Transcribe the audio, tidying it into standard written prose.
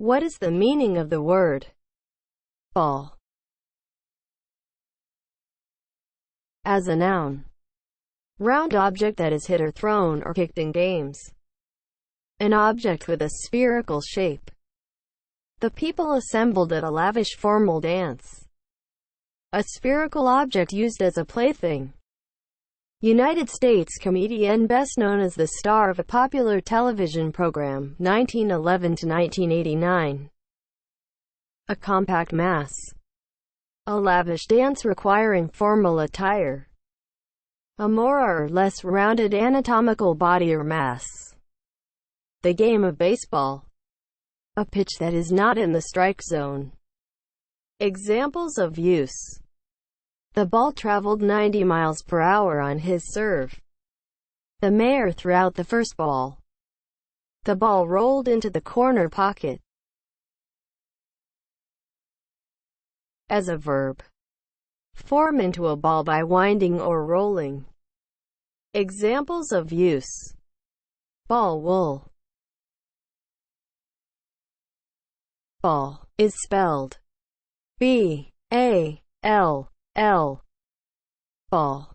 What is the meaning of the word ball? As a noun, round object that is hit or thrown or kicked in games. An object with a spherical shape. The people assembled at a lavish formal dance. A spherical object used as a plaything. United States comedienne best known as the star of a popular television program, 1911 to 1989. A compact mass. A lavish dance requiring formal attire. A more or less rounded anatomical body or mass. The game of baseball. A pitch that is not in the strike zone. Examples of use. The ball traveled 90 miles per hour on his serve. The mayor threw out the first ball. The ball rolled into the corner pocket. As a verb. Form into a ball by winding or rolling. Examples of use. Ball wool. Ball is spelled B-A-L-L. Ball.